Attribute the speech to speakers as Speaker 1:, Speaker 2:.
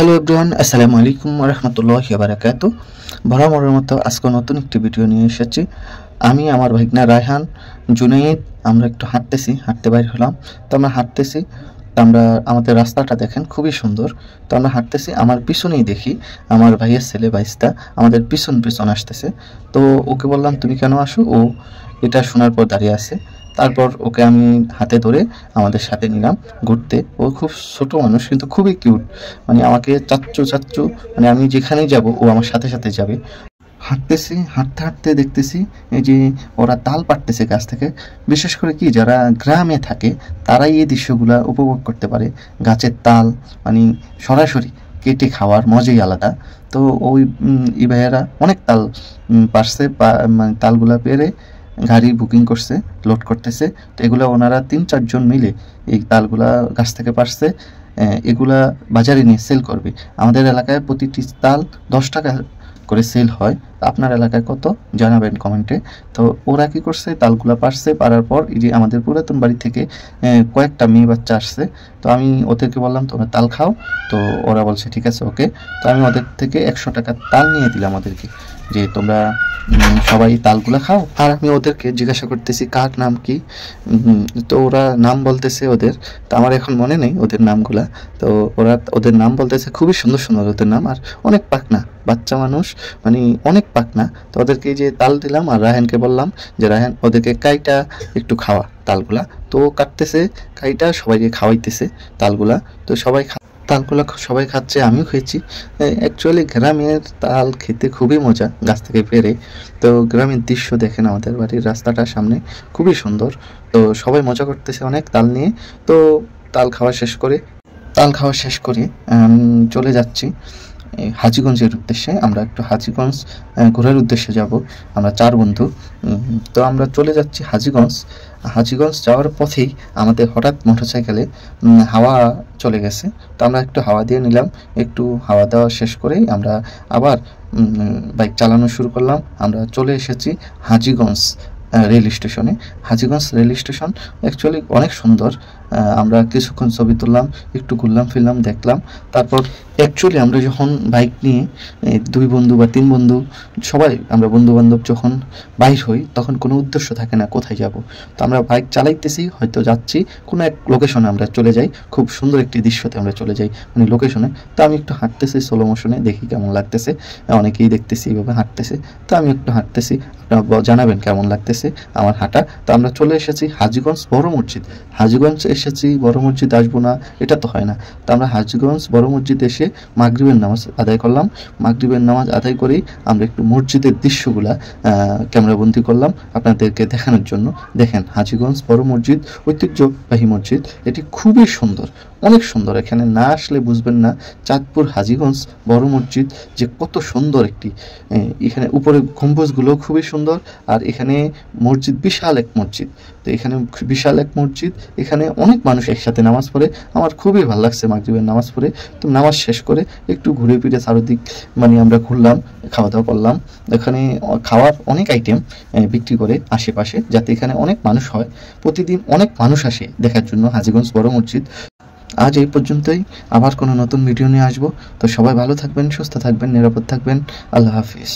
Speaker 1: Hello everyone, আসসালামু আলাইকুম ওয়া রাহমাতুল্লাহি ওয়া বারাকাতুহু। বরাবরের মতো আজকে নতুন একটি ভিডিও নিয়ে এসেছি। আমি আমার ভাইগনা রায়হান, জুনাইদ আমরা একটু হাঁটতে বাইর হলাম। তো আমরা হাঁটতেছি, তো আমরা আমাদের রাস্তাটা দেখেন খুবই সুন্দর। তো আমরা হাঁটতেছি, আমার পিছনেই দেখি আমার ভাইয়ের ছেলে বাইস্তা আমাদের পিছন আসতেছে। তো ওকে বললাম তুমি কেন আসো, ও এটা শোনার পর দাঁড়িয়ে আছে। তারপর ওকে আমি হাতে ধরে আমাদের সাথে নিলাম ঘুরতে। ও খুব ছোট মানুষ কিন্তু খুবই কিউট, মানে আমাকে চাচ্চু চাচ্চু, মানে আমি যেখানেই যাব ও আমার সাথে সাথে যাবে। হাঁটতেছি, হাঁটতে হাঁটতে দেখতেছি এই যে ওরা তাল পাড়তেছে গাছ থেকে। বিশেষ করে কি যারা গ্রামে থাকে তারাই এই দৃশ্যগুলা উপভোগ করতে পারে। গাছের তাল মানে সরাসরি কেটে খাওয়ার মজাই আলাদা। তো ওই ই ভাইয়েরা অনেক তাল পারছে, মানে তালগুলা পেরে গাড়ি বুকিং করছে, লোড করতেছে। তো এগুলা ওনারা ৩-৪ জন মিলে এই তালগুলা গাছ থেকে পারছে, এগুলা বাজারে নিয়ে সেল করবে। আমাদের এলাকায় প্রতিটি তাল ১০ টাকা করে সেল হয়। আপনার এলাকায় কত জানাবেন কমেন্টে। তো ওরা কি করছে, তালগুলা পারছে, পারার পর এই যে আমাদের পুরাতন বাড়ি থেকে কয়েকটা মেয়ে বাচ্চা আসছে। তো আমি ওদেরকে বললাম তোমরা তাল খাও। তো ওরা বলছে ঠিক আছে ওকে। তো আমি ওদের থেকে ১০০ টাকা তাল নিয়ে দিলাম ওদেরকে, যে তোমরা সবাই তালগুলা খাও। আর আমি ওদেরকে জিজ্ঞাসা করতেছি কার নাম কি। তো ওরা নাম বলতেছে ওদের, তো আমার এখন মনে নেই ওদের নামগুলা। তো ওরা ওদের নাম বলতেছে, খুবই সুন্দর সুন্দর ওদের নাম, আর অনেক পাকনা বাচ্চা মানুষ, মানে অনেক পাকনা। তো ওদেরকে যে তাল দিলাম, আর রায়হানকে বললাম যে রায়হান ওদেরকে কাইটা একটু খাওয়া তালগুলা। তো ও কাটতেছে কাইটা, সবাইকে খাওয়াইতেছে তালগুলা। তো তালগুলা সবাই খাচ্ছে, আমিও খেয়েছি। অ্যাকচুয়ালি গ্রামের তাল খেতে খুবই মজা, গাছ থেকে পেরে। তো গ্রামের দৃশ্য দেখেন, আমাদের বাড়ির রাস্তাটার সামনে খুবই সুন্দর। তো সবাই মজা করতেছে অনেক তাল নিয়ে। তো তাল খাওয়া শেষ করে চলে যাচ্ছি হাজীগঞ্জের উদ্দেশ্যে। আমরা একটু হাজীগঞ্জ ঘোরার উদ্দেশ্যে যাব, আমরা 4 বন্ধু। তো আমরা চলে যাচ্ছি হাজীগঞ্জ যাওয়ার পথেই আমাদের হঠাৎ মোটরসাইকেলে হাওয়া চলে গেছে। তো আমরা একটু হাওয়া দিয়ে নিলাম। একটু হাওয়া দেওয়া শেষ করেই আমরা আবার বাইক চালানো শুরু করলাম। আমরা চলে এসেছি হাজীগঞ্জ রেল স্টেশনে। হাজীগঞ্জ রেল স্টেশন অ্যাকচুয়ালি অনেক সুন্দর। আমরা কিছুক্ষণ ছবি তুললাম, একটু ঘুরলাম ফিরলাম, দেখলাম। তারপর অ্যাকচুয়ালি আমরা যখন বাইক নিয়ে 2 বন্ধু বা 3 বন্ধু সবাই আমরা বন্ধুবান্ধব যখন বাইর হই, তখন কোনো উদ্দেশ্য থাকে না কোথায় যাব। তো আমরা বাইক চালাইতেছি, হয়তো যাচ্ছি কোনো এক লোকেশনে, আমরা চলে যাই খুব সুন্দর একটি দৃশ্যতে, আমরা চলে যাই মানে লোকেশনে। তো আমি একটু হাঁটতেছি স্লো মোশনে, দেখি কেমন লাগতেছে। অনেকেই দেখতেছি এইভাবে হাঁটতেছে, তো আমি একটু হাঁটতেছি, আপনারা জানাবেন কেমন লাগতেছে আমার হাঁটা। তো আমরা চলে এসেছি হাজীগঞ্জ বড় মসজিদ। হাজীগঞ্জ এসেছি, বড় মসজিদ আসবো না এটা তো হয় না। তো আমরা হাজীগঞ্জ বড় মসজিদ এসে মাগরিবের নামাজ আদায় করলাম। মাগরিবের নামাজ আদায় করেই আমরা একটু মসজিদের দৃশ্যগুলা ক্যামেরাবন্দি করলাম আপনাদেরকে দেখানোর জন্য। দেখেন হাজীগঞ্জ বড় মসজিদ, ঐতিহ্যবাহী মসজিদ, এটি খুবই সুন্দর, অনেক সুন্দর। এখানে না আসলে বুঝবেন না চাঁদপুর হাজীগঞ্জ বড় মসজিদ যে কত সুন্দর একটি। এখানে উপরে গম্বুজগুলো খুবই সুন্দর। আর এখানে মসজিদ, বিশাল এক মসজিদ। তো এখানে বিশাল এক মসজিদ, এখানে অনেক মানুষ একসাথে নামাজ পড়ে। আমার খুবই ভালো লাগছে মাগরিবের নামাজ পড়ে। তো নামাজ শেষ করে একটু ঘুরে ফিরে চারদিক মানে আমরা ঘুরলাম, খাওয়া দাওয়া করলাম। এখানে খাওয়ার অনেক আইটেম বিক্রি করে আশেপাশে, যাতে এখানে অনেক মানুষ হয়। প্রতিদিন অনেক মানুষ আসে দেখার জন্য হাজীগঞ্জ বড় মসজিদ। আজ এই পর্যন্তই, আবার কোনো নতুন ভিডিও নিয়ে আসবো। তো সবাই ভালো থাকবেন, সুস্থ থাকবেন, নিরাপদ থাকবেন। আল্লাহ হাফিজ।